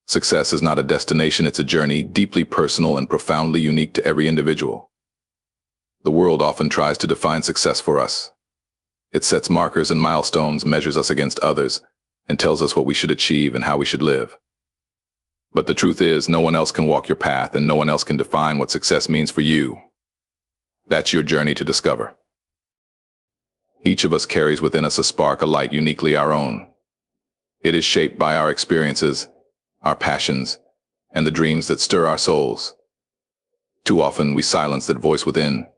Success is not a destination, it's a journey, deeply personal and profoundly unique to every individual. The world often tries to define success for us. It sets markers and milestones, measures us against others, and tells us what we should achieve and how we should live. But the truth is, no one else can walk your path, and no one else can define what success means for you. That's your journey to discover. Each of us carries within us a spark, a light uniquely our own. It is shaped by our experiences, our passions, and the dreams that stir our souls. Too often we silence that voice within,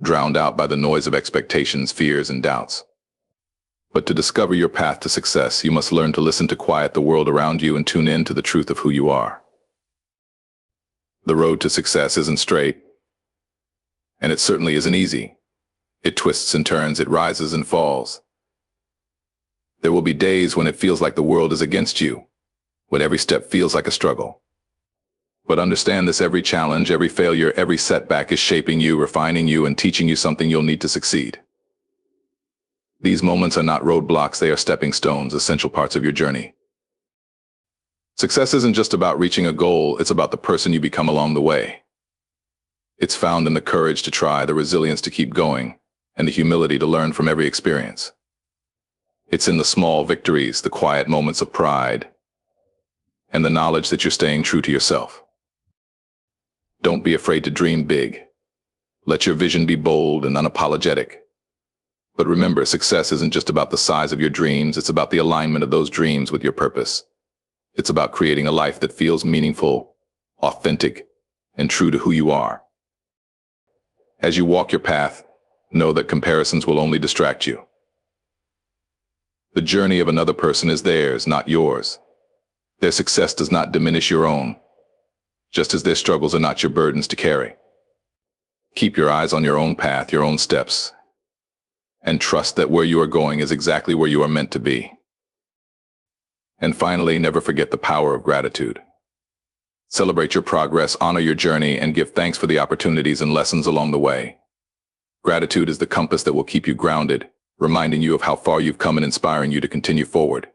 drowned out by the noise of expectations, fears, and doubts. But to discover your path to success, you must learn to listen, to quiet the world around you, and tune in to the truth of who you are. The road to success isn't straight, and it certainly isn't easy. It twists and turns, it rises and falls. There will be days when it feels like the world is against you, when every step feels like a struggle. But understand this: every challenge, every failure, every setback is shaping you, refining you, and teaching you something you'll need to succeed. These moments are not roadblocks, they are stepping stones, essential parts of your journey. Success isn't just about reaching a goal, it's about the person you become along the way. It's found in the courage to try, the resilience to keep going, and the humility to learn from every experience. It's in the small victories, the quiet moments of pride, and the knowledge that you're staying true to yourself. Don't be afraid to dream big. Let your vision be bold and unapologetic. But remember, success isn't just about the size of your dreams, it's about the alignment of those dreams with your purpose. It's about creating a life that feels meaningful, authentic, and true to who you are. As you walk your path, know that comparisons will only distract you. The journey of another person is theirs, not yours. Their success does not diminish your own, just as their struggles are not your burdens to carry. Keep your eyes on your own path, your own steps, and trust that where you are going is exactly where you are meant to be. And finally, never forget the power of gratitude. Celebrate your progress, honor your journey, and give thanks for the opportunities and lessons along the way. Gratitude is the compass that will keep you grounded, reminding you of how far you've come and inspiring you to continue forward.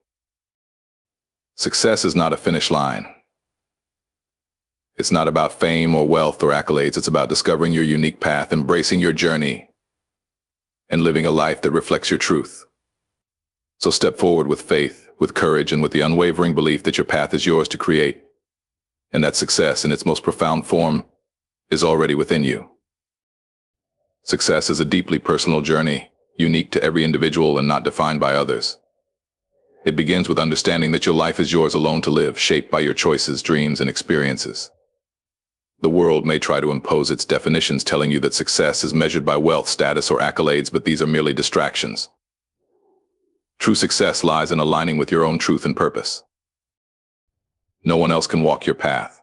Success is not a finish line. It's not about fame or wealth or accolades. It's about discovering your unique path, embracing your journey, and living a life that reflects your truth. So step forward with faith, with courage, and with the unwavering belief that your path is yours to create, and that success in its most profound form is already within you. Success is a deeply personal journey, unique to every individual and not defined by others. It begins with understanding that your life is yours alone to live, shaped by your choices, dreams, and experiences. The world may try to impose its definitions, telling you that success is measured by wealth, status, or accolades, but these are merely distractions. True success lies in aligning with your own truth and purpose. No one else can walk your path,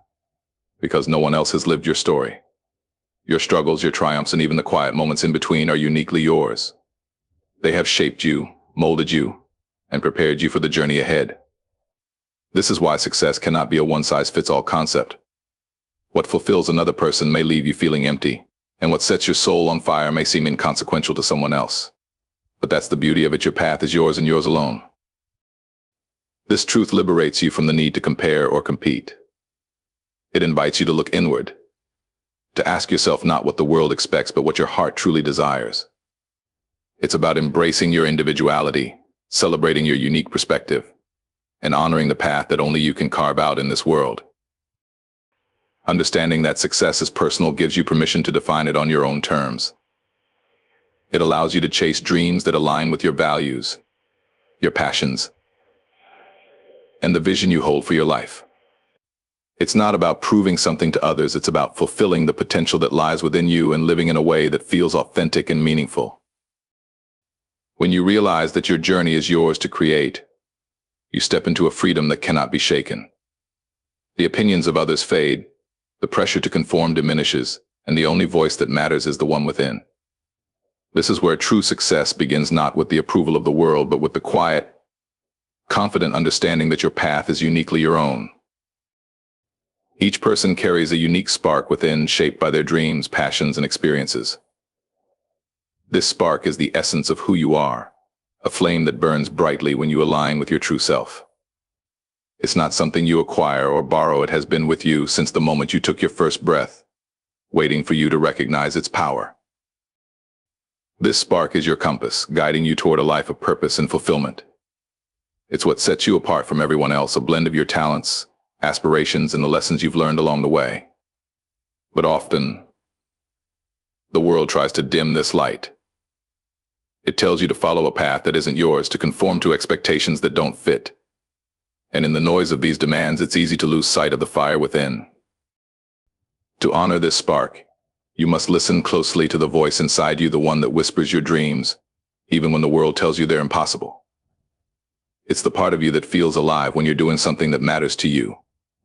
because no one else has lived your story. Your struggles, your triumphs, and even the quiet moments in between are uniquely yours. They have shaped you, molded you, and prepared you for the journey ahead. This is why success cannot be a one-size-fits-all concept. What fulfills another person may leave you feeling empty, and what sets your soul on fire may seem inconsequential to someone else. But that's the beauty of it. Your path is yours and yours alone. This truth liberates you from the need to compare or compete. It invites you to look inward, to ask yourself not what the world expects, but what your heart truly desires. It's about embracing your individuality, celebrating your unique perspective, and honoring the path that only you can carve out in this world. Understanding that success is personal gives you permission to define it on your own terms. It allows you to chase dreams that align with your values, your passions, and the vision you hold for your life. It's not about proving something to others, it's about fulfilling the potential that lies within you and living in a way that feels authentic and meaningful. When you realize that your journey is yours to create, you step into a freedom that cannot be shaken. The opinions of others fade, the pressure to conform diminishes, and the only voice that matters is the one within. This is where true success begins, not with the approval of the world, but with the quiet, confident understanding that your path is uniquely your own. Each person carries a unique spark within, shaped by their dreams, passions, and experiences. This spark is the essence of who you are, a flame that burns brightly when you align with your true self. It's not something you acquire or borrow. It has been with you since the moment you took your first breath, waiting for you to recognize its power. This spark is your compass, guiding you toward a life of purpose and fulfillment. It's what sets you apart from everyone else, a blend of your talents, aspirations, and the lessons you've learned along the way. But often, the world tries to dim this light. It tells you to follow a path that isn't yours, to conform to expectations that don't fit. And in the noise of these demands, it's easy to lose sight of the fire within. To honor this spark, you must listen closely to the voice inside you, the one that whispers your dreams, even when the world tells you they're impossible. It's the part of you that feels alive when you're doing something that matters to you,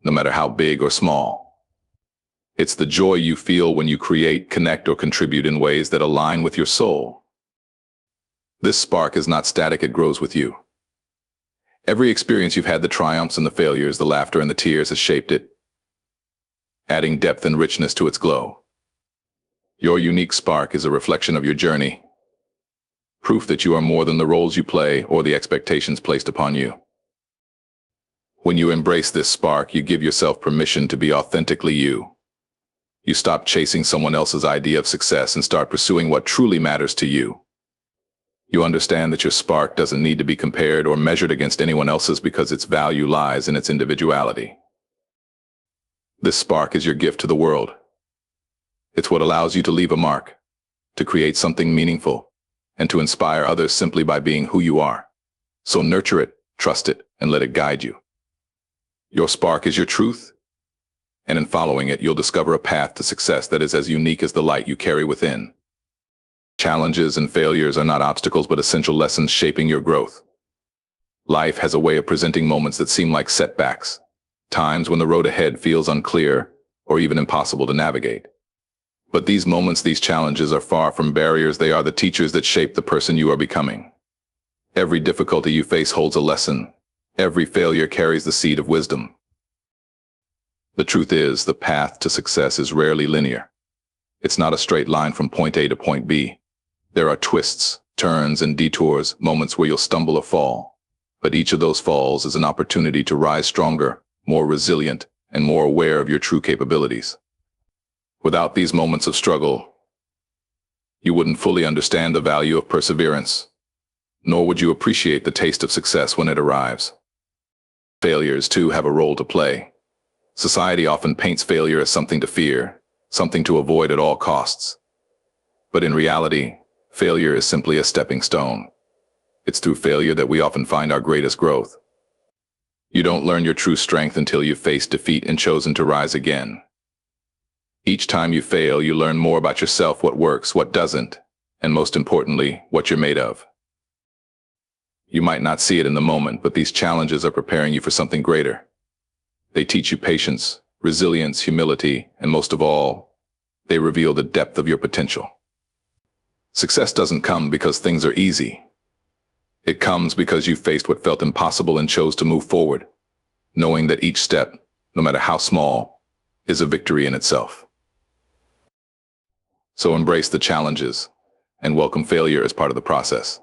no matter how big or small. It's the joy you feel when you create, connect, or contribute in ways that align with your soul. This spark is not static, it grows with you. Every experience you've had, the triumphs and the failures, the laughter and the tears, has shaped it, adding depth and richness to its glow. Your unique spark is a reflection of your journey, proof that you are more than the roles you play or the expectations placed upon you. When you embrace this spark, you give yourself permission to be authentically you. You stop chasing someone else's idea of success and start pursuing what truly matters to you. You understand that your spark doesn't need to be compared or measured against anyone else's because its value lies in its individuality. This spark is your gift to the world. It's what allows you to leave a mark, to create something meaningful, and to inspire others simply by being who you are. So nurture it, trust it, and let it guide you. Your spark is your truth, and in following it, you'll discover a path to success that is as unique as the light you carry within. Challenges and failures are not obstacles but essential lessons shaping your growth. Life has a way of presenting moments that seem like setbacks, times when the road ahead feels unclear or even impossible to navigate. But these moments, these challenges, are far from barriers. They are the teachers that shape the person you are becoming. Every difficulty you face holds a lesson. Every failure carries the seed of wisdom. The truth is, the path to success is rarely linear. It's not a straight line from point A to point B. There are twists, turns, and detours, moments where you'll stumble or fall. But each of those falls is an opportunity to rise stronger, more resilient, and more aware of your true capabilities. Without these moments of struggle, you wouldn't fully understand the value of perseverance, nor would you appreciate the taste of success when it arrives. Failures, too, have a role to play. Society often paints failure as something to fear, something to avoid at all costs. But in reality, failure is simply a stepping stone. It's through failure that we often find our greatest growth. You don't learn your true strength until you've faced defeat and chosen to rise again. Each time you fail, you learn more about yourself, what works, what doesn't, and most importantly, what you're made of. You might not see it in the moment, but these challenges are preparing you for something greater. They teach you patience, resilience, humility, and most of all, they reveal the depth of your potential. Success doesn't come because things are easy. It comes because you faced what felt impossible and chose to move forward, knowing that each step, no matter how small, is a victory in itself. So embrace the challenges and welcome failure as part of the process.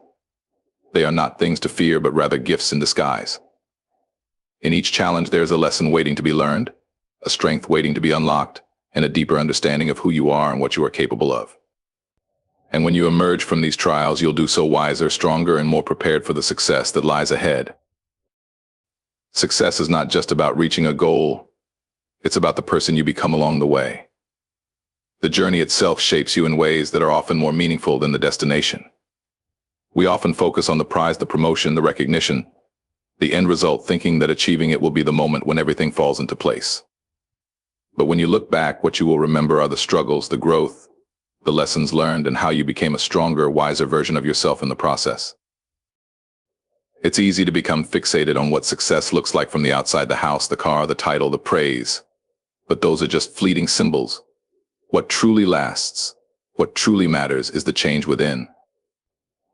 They are not things to fear, but rather gifts in disguise. In each challenge, there's a lesson waiting to be learned, a strength waiting to be unlocked, and a deeper understanding of who you are and what you are capable of. And when you emerge from these trials, you'll do so wiser, stronger, and more prepared for the success that lies ahead. Success is not just about reaching a goal. It's about the person you become along the way. The journey itself shapes you in ways that are often more meaningful than the destination. We often focus on the prize, the promotion, the recognition, the end result, thinking that achieving it will be the moment when everything falls into place. But when you look back, what you will remember are the struggles, the growth, the lessons learned, and how you became a stronger, wiser version of yourself in the process. It's easy to become fixated on what success looks like from the outside, the house, the car, the title, the praise. But those are just fleeting symbols. What truly lasts, what truly matters, is the change within.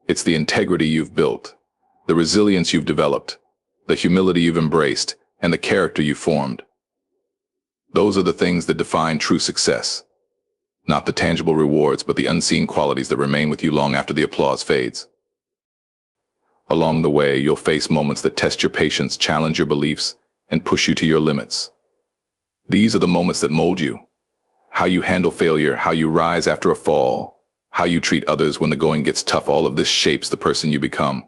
It's the integrity you've built, the resilience you've developed, the humility you've embraced, and the character you've formed. Those are the things that define true success. Not the tangible rewards, but the unseen qualities that remain with you long after the applause fades. Along the way, you'll face moments that test your patience, challenge your beliefs, and push you to your limits. These are the moments that mold you. How you handle failure, how you rise after a fall, how you treat others when the going gets tough, all of this shapes the person you become.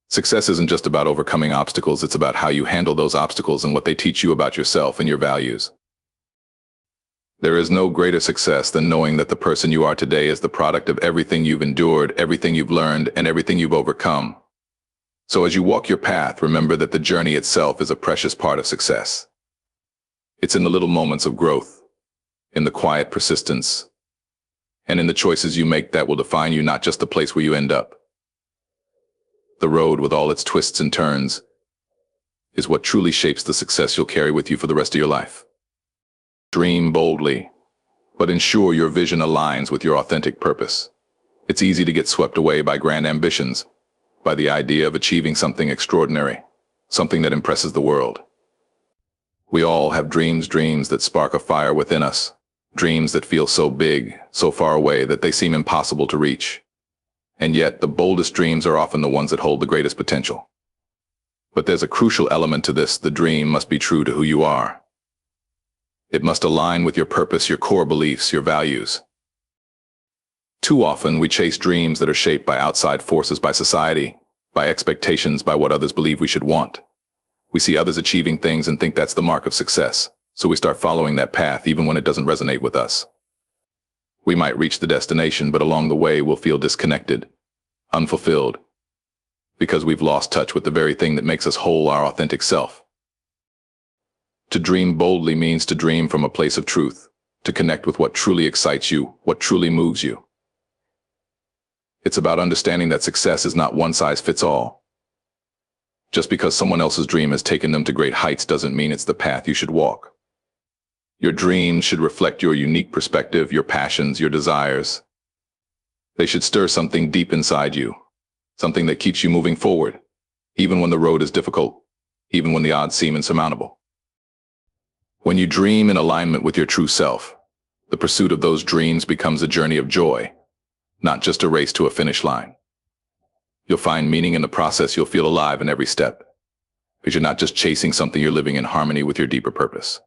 Success isn't just about overcoming obstacles, it's about how you handle those obstacles and what they teach you about yourself and your values. There is no greater success than knowing that the person you are today is the product of everything you've endured, everything you've learned, and everything you've overcome. So as you walk your path, remember that the journey itself is a precious part of success. It's in the little moments of growth, in the quiet persistence, and in the choices you make that will define you, not just the place where you end up. The road, with all its twists and turns, is what truly shapes the success you'll carry with you for the rest of your life. Dream boldly, but ensure your vision aligns with your authentic purpose. It's easy to get swept away by grand ambitions, by the idea of achieving something extraordinary, something that impresses the world. We all have dreams that spark a fire within us, dreams that feel so big, so far away that they seem impossible to reach. And yet, the boldest dreams are often the ones that hold the greatest potential. But there's a crucial element to this: the dream must be true to who you are. It must align with your purpose, your core beliefs, your values. Too often, we chase dreams that are shaped by outside forces, by society, by expectations, by what others believe we should want. We see others achieving things and think that's the mark of success, so we start following that path even when it doesn't resonate with us. We might reach the destination, but along the way we'll feel disconnected, unfulfilled, because we've lost touch with the very thing that makes us whole, our authentic self. To dream boldly means to dream from a place of truth, to connect with what truly excites you, what truly moves you. It's about understanding that success is not one size fits all. Just because someone else's dream has taken them to great heights doesn't mean it's the path you should walk. Your dreams should reflect your unique perspective, your passions, your desires. They should stir something deep inside you, something that keeps you moving forward, even when the road is difficult, even when the odds seem insurmountable. When you dream in alignment with your true self, the pursuit of those dreams becomes a journey of joy, not just a race to a finish line. You'll find meaning in the process, you'll feel alive in every step, because you're not just chasing something, you're living in harmony with your deeper purpose.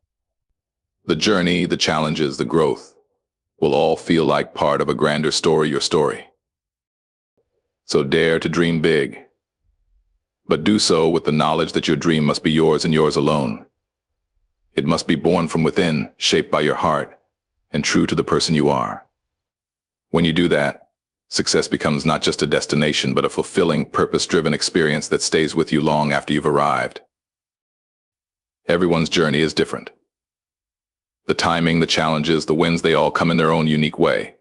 The journey, the challenges, the growth will all feel like part of a grander story, your story. So dare to dream big, but do so with the knowledge that your dream must be yours and yours alone. It must be born from within, shaped by your heart, and true to the person you are. When you do that, success becomes not just a destination, but a fulfilling, purpose-driven experience that stays with you long after you've arrived. Everyone's journey is different. The timing, the challenges, the wins, they all come in their own unique way.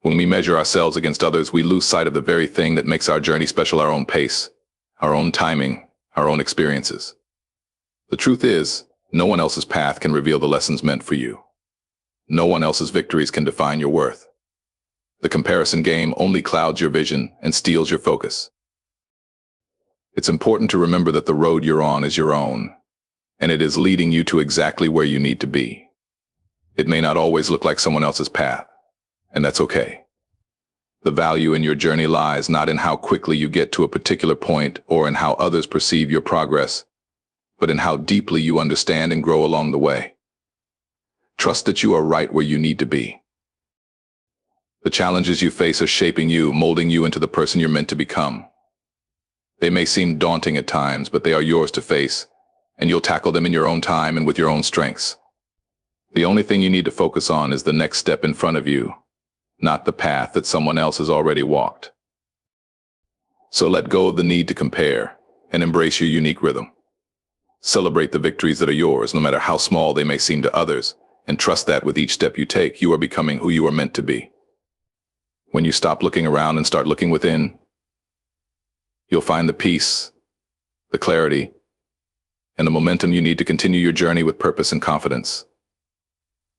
When we measure ourselves against others, we lose sight of the very thing that makes our journey special: our own pace, our own timing, our own experiences. The truth is, no one else's path can reveal the lessons meant for you. No one else's victories can define your worth. The comparison game only clouds your vision and steals your focus. It's important to remember that the road you're on is your own, and it is leading you to exactly where you need to be. It may not always look like someone else's path, and that's okay. The value in your journey lies not in how quickly you get to a particular point or in how others perceive your progress, but in how deeply you understand and grow along the way. Trust that you are right where you need to be. The challenges you face are shaping you, molding you into the person you're meant to become. They may seem daunting at times, but they are yours to face, and you'll tackle them in your own time and with your own strengths. The only thing you need to focus on is the next step in front of you, not the path that someone else has already walked. So let go of the need to compare and embrace your unique rhythm. Celebrate the victories that are yours, no matter how small they may seem to others, and trust that with each step you take, you are becoming who you are meant to be. When you stop looking around and start looking within, you'll find the peace, the clarity, and the momentum you need to continue your journey with purpose and confidence.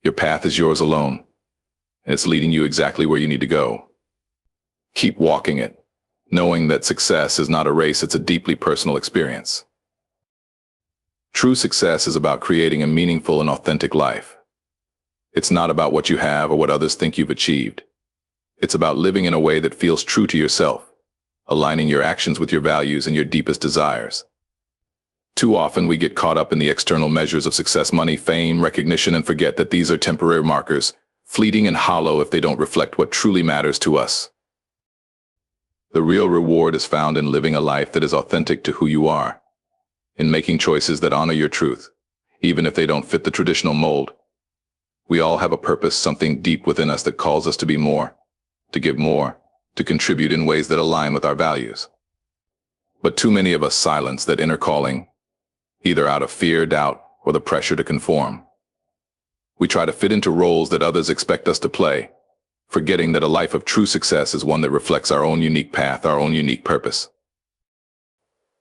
Your path is yours alone, and it's leading you exactly where you need to go. Keep walking it, knowing that success is not a race, it's a deeply personal experience. True success is about creating a meaningful and authentic life. It's not about what you have or what others think you've achieved. It's about living in a way that feels true to yourself, aligning your actions with your values and your deepest desires. Too often we get caught up in the external measures of success, money, fame, recognition, and forget that these are temporary markers, fleeting and hollow if they don't reflect what truly matters to us. The real reward is found in living a life that is authentic to who you are, in making choices that honor your truth, even if they don't fit the traditional mold. We all have a purpose, something deep within us that calls us to be more, to give more, to contribute in ways that align with our values. But too many of us silence that inner calling, either out of fear, doubt, or the pressure to conform. We try to fit into roles that others expect us to play, forgetting that a life of true success is one that reflects our own unique path, our own unique purpose.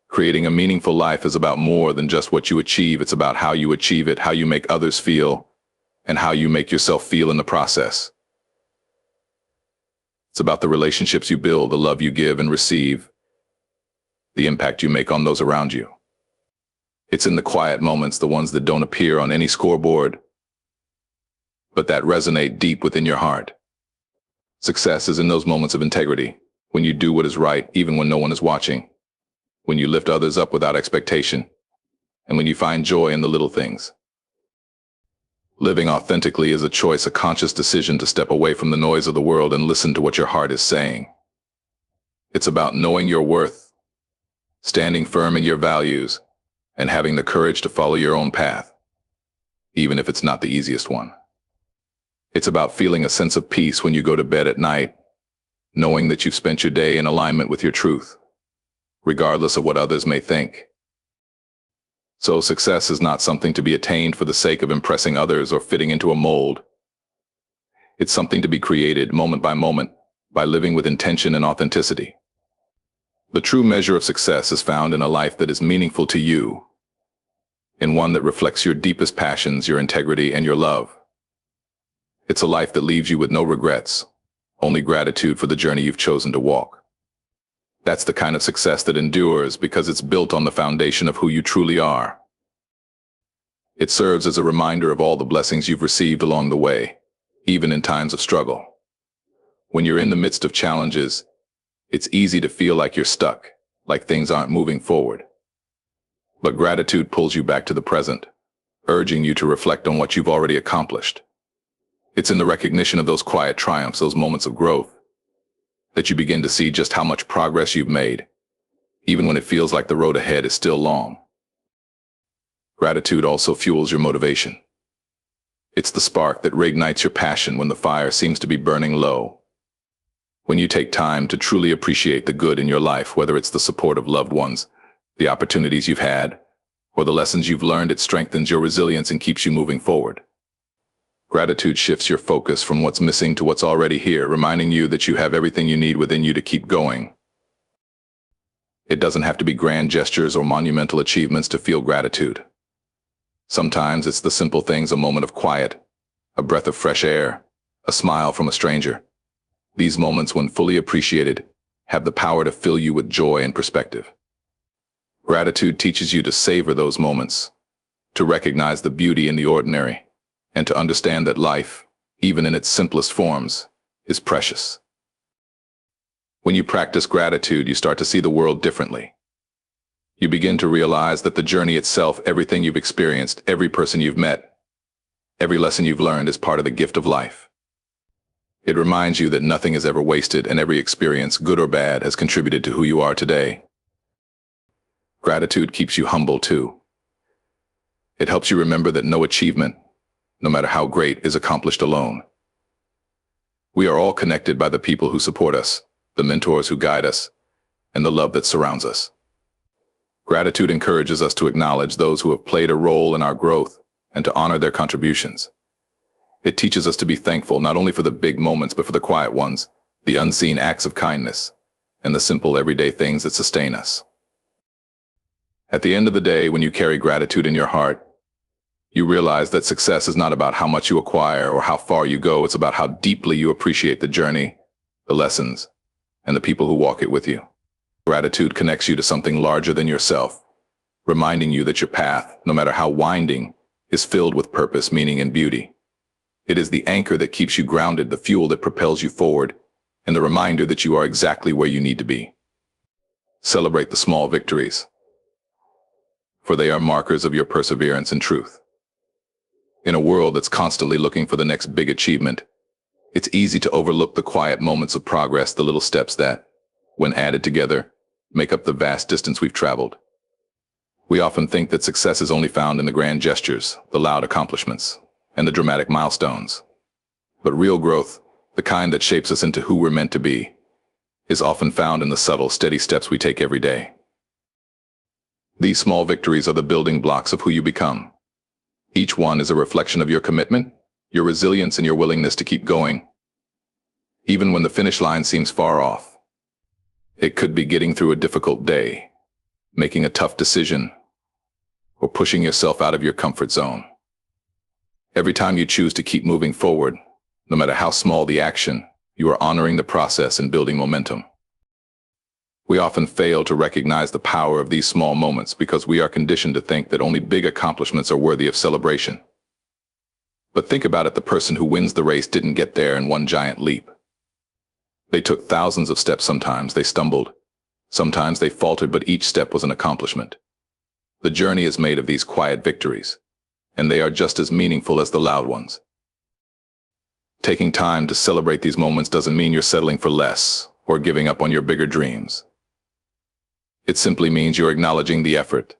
Creating a meaningful life is about more than just what you achieve. It's about how you achieve it, how you make others feel, and how you make yourself feel in the process. It's about the relationships you build, the love you give and receive, the impact you make on those around you. It's in the quiet moments, the ones that don't appear on any scoreboard, but that resonate deep within your heart. Success is in those moments of integrity, when you do what is right even when no one is watching, when you lift others up without expectation, and when you find joy in the little things. Living authentically is a choice, a conscious decision to step away from the noise of the world and listen to what your heart is saying. It's about knowing your worth, standing firm in your values, and having the courage to follow your own path, even if it's not the easiest one. It's about feeling a sense of peace when you go to bed at night, knowing that you've spent your day in alignment with your truth, regardless of what others may think. So success is not something to be attained for the sake of impressing others or fitting into a mold. It's something to be created moment by moment by living with intention and authenticity. The true measure of success is found in a life that is meaningful to you, in one that reflects your deepest passions, your integrity, and your love. It's a life that leaves you with no regrets, only gratitude for the journey you've chosen to walk. That's the kind of success that endures because it's built on the foundation of who you truly are. It serves as a reminder of all the blessings you've received along the way, even in times of struggle. When you're in the midst of challenges, it's easy to feel like you're stuck, like things aren't moving forward. But gratitude pulls you back to the present, urging you to reflect on what you've already accomplished. It's in the recognition of those quiet triumphs, those moments of growth, that you begin to see just how much progress you've made, even when it feels like the road ahead is still long. Gratitude also fuels your motivation. It's the spark that reignites your passion when the fire seems to be burning low. When you take time to truly appreciate the good in your life, whether it's the support of loved ones, the opportunities you've had, or the lessons you've learned, it strengthens your resilience and keeps you moving forward. Gratitude shifts your focus from what's missing to what's already here, reminding you that you have everything you need within you to keep going. It doesn't have to be grand gestures or monumental achievements to feel gratitude. Sometimes it's the simple things, a moment of quiet, a breath of fresh air, a smile from a stranger. These moments, when fully appreciated, have the power to fill you with joy and perspective. Gratitude teaches you to savor those moments, to recognize the beauty in the ordinary, and to understand that life, even in its simplest forms, is precious. When you practice gratitude, you start to see the world differently. You begin to realize that the journey itself, everything you've experienced, every person you've met, every lesson you've learned is part of the gift of life. It reminds you that nothing is ever wasted and every experience, good or bad, has contributed to who you are today. Gratitude keeps you humble too. It helps you remember that no achievement, no matter how great, is accomplished alone. We are all connected by the people who support us, the mentors who guide us, and the love that surrounds us. Gratitude encourages us to acknowledge those who have played a role in our growth and to honor their contributions. It teaches us to be thankful not only for the big moments but for the quiet ones, the unseen acts of kindness, and the simple everyday things that sustain us. At the end of the day, when you carry gratitude in your heart, you realize that success is not about how much you acquire or how far you go. It's about how deeply you appreciate the journey, the lessons, and the people who walk it with you. Gratitude connects you to something larger than yourself, reminding you that your path, no matter how winding, is filled with purpose, meaning, and beauty. It is the anchor that keeps you grounded, the fuel that propels you forward, and the reminder that you are exactly where you need to be. Celebrate the small victories. for they are markers of your perseverance and truth. In a world that's constantly looking for the next big achievement, it's easy to overlook the quiet moments of progress, the little steps that, when added together, make up the vast distance we've traveled. We often think that success is only found in the grand gestures, the loud accomplishments, and the dramatic milestones. But real growth, the kind that shapes us into who we're meant to be, is often found in the subtle, steady steps we take every day. These small victories are the building blocks of who you become. Each one is a reflection of your commitment, your resilience, and your willingness to keep going, even when the finish line seems far off. It could be getting through a difficult day, making a tough decision, or pushing yourself out of your comfort zone. Every time you choose to keep moving forward, no matter how small the action, you are honoring the process and building momentum. We often fail to recognize the power of these small moments because we are conditioned to think that only big accomplishments are worthy of celebration. But think about it, the person who wins the race didn't get there in one giant leap. They took thousands of steps. Sometimes they stumbled, sometimes they faltered, but each step was an accomplishment. The journey is made of these quiet victories, and they are just as meaningful as the loud ones. Taking time to celebrate these moments doesn't mean you're settling for less or giving up on your bigger dreams. It simply means you're acknowledging the effort,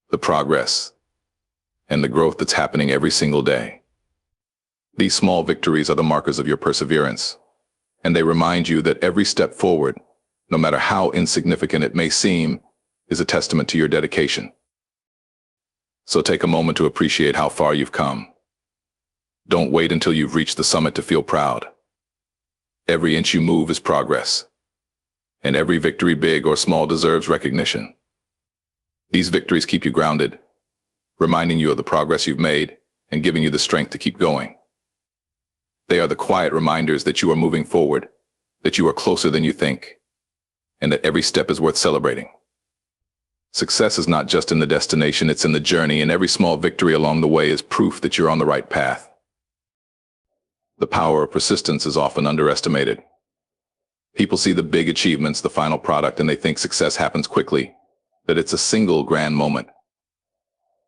the progress, and the growth that's happening every single day. These small victories are the markers of your perseverance, and they remind you that every step forward, no matter how insignificant it may seem, is a testament to your dedication. So take a moment to appreciate how far you've come. Don't wait until you've reached the summit to feel proud. Every inch you move is progress, and every victory, big or small, deserves recognition. These victories keep you grounded, reminding you of the progress you've made and giving you the strength to keep going. They are the quiet reminders that you are moving forward, that you are closer than you think, and that every step is worth celebrating. Success is not just in the destination, it's in the journey, and every small victory along the way is proof that you're on the right path. The power of persistence is often underestimated. People see the big achievements, the final product, and they think success happens quickly, that it's a single grand moment.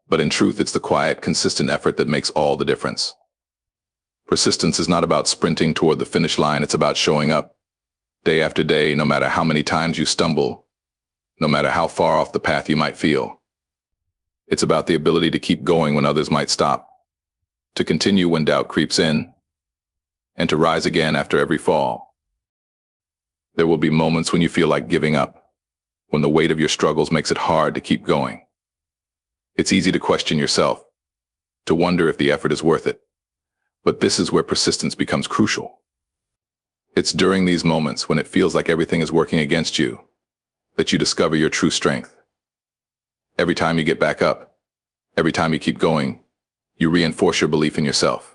But in truth, it's the quiet, consistent effort that makes all the difference. Persistence is not about sprinting toward the finish line, it's about showing up, day after day, no matter how many times you stumble, no matter how far off the path you might feel. It's about the ability to keep going when others might stop, to continue when doubt creeps in, and to rise again after every fall. There will be moments when you feel like giving up, when the weight of your struggles makes it hard to keep going. It's easy to question yourself, to wonder if the effort is worth it. But this is where persistence becomes crucial. It's during these moments, when it feels like everything is working against you, that you discover your true strength. Every time you get back up, every time you keep going, you reinforce your belief in yourself.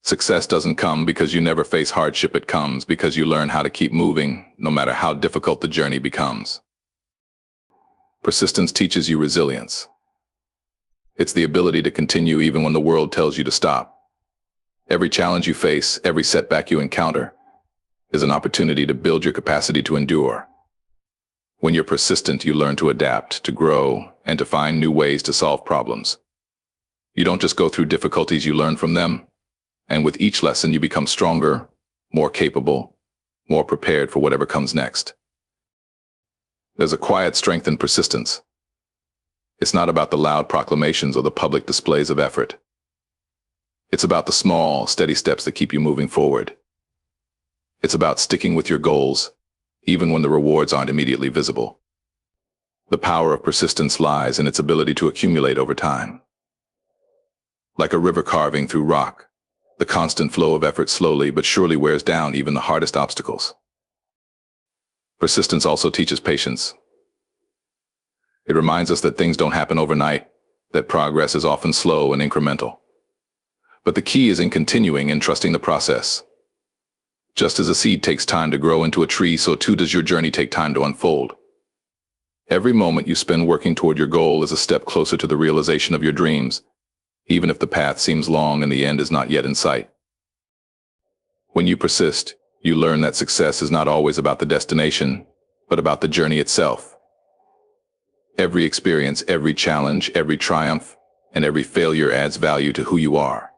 Success doesn't come because you never face hardship, it comes because you learn how to keep moving, no matter how difficult the journey becomes. Persistence teaches you resilience. It's the ability to continue even when the world tells you to stop. Every challenge you face, every setback you encounter, is an opportunity to build your capacity to endure. When you're persistent, you learn to adapt, to grow, and to find new ways to solve problems. You don't just go through difficulties, you learn from them. And with each lesson, you become stronger, more capable, more prepared for whatever comes next. There's a quiet strength in persistence. It's not about the loud proclamations or the public displays of effort. It's about the small, steady steps that keep you moving forward. It's about sticking with your goals, even when the rewards aren't immediately visible. The power of persistence lies in its ability to accumulate over time. Like a river carving through rock, the constant flow of effort slowly but surely wears down even the hardest obstacles. Persistence also teaches patience. It reminds us that things don't happen overnight, that progress is often slow and incremental. But the key is in continuing and trusting the process. Just as a seed takes time to grow into a tree, so too does your journey take time to unfold. Every moment you spend working toward your goal is a step closer to the realization of your dreams, even if the path seems long and the end is not yet in sight. When you persist, you learn that success is not always about the destination, but about the journey itself. Every experience, every challenge, every triumph, and every failure adds value to who you are.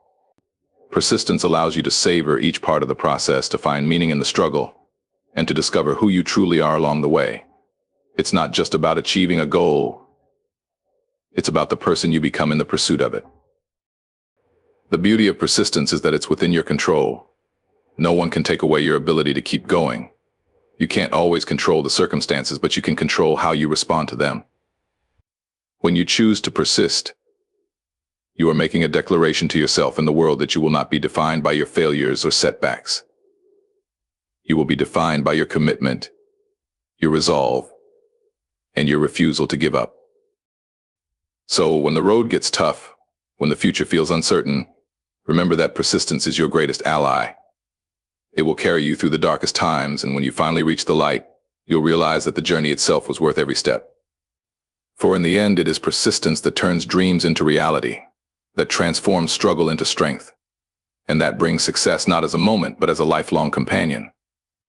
Persistence allows you to savor each part of the process, to find meaning in the struggle, and to discover who you truly are along the way. It's not just about achieving a goal. It's about the person you become in the pursuit of it. The beauty of persistence is that it's within your control. No one can take away your ability to keep going. You can't always control the circumstances, but you can control how you respond to them. When you choose to persist, you are making a declaration to yourself and the world that you will not be defined by your failures or setbacks. You will be defined by your commitment, your resolve, and your refusal to give up. So when the road gets tough, when the future feels uncertain, remember that persistence is your greatest ally. It will carry you through the darkest times, and when you finally reach the light, you'll realize that the journey itself was worth every step. For in the end, it is persistence that turns dreams into reality, that transforms struggle into strength, and that brings success not as a moment, but as a lifelong companion.